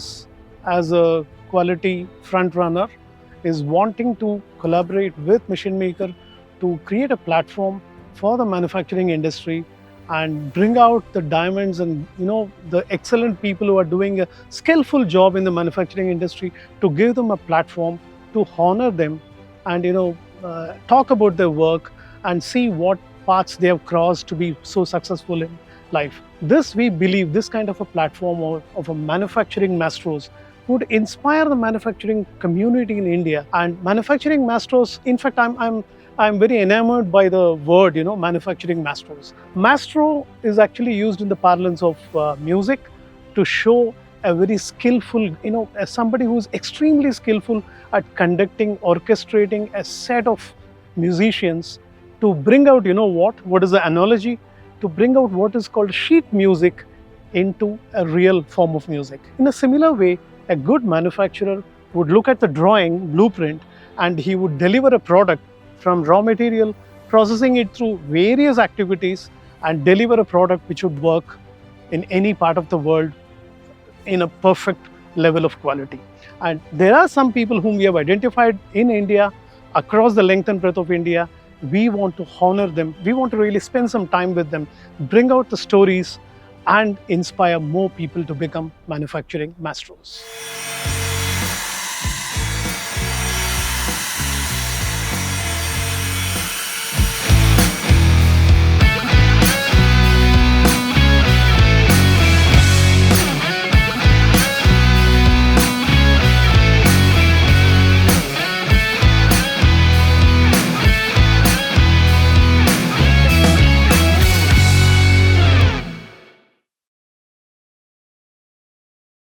ZEISS, as a quality front runner, is wanting to collaborate with Machine Maker to create a platform for the manufacturing industry and bring out the diamonds and the excellent people who are doing a skillful job in the manufacturing industry, to give them a platform to honor them and talk about their work and see what paths they have crossed to be so successful in life. This, we believe, this kind of a platform of a manufacturing maestros would inspire the manufacturing community in India. And manufacturing maestros, in fact, I'm very enamored by the word, manufacturing maestros. Maestro is actually used in the parlance of music to show a very skillful, as somebody who's extremely skillful at conducting, orchestrating a set of musicians to bring out, what is the analogy? To bring out what is called sheet music into a real form of music. In a similar way, a good manufacturer would look at the drawing, blueprint, and he would deliver a product from raw material, processing it through various activities, and deliver a product which would work in any part of the world in a perfect level of quality. And there are some people whom we have identified in India, across the length and breadth of India. We want to honor them. We want to really spend some time with them, bring out the stories, and inspire more people to become manufacturing maestros.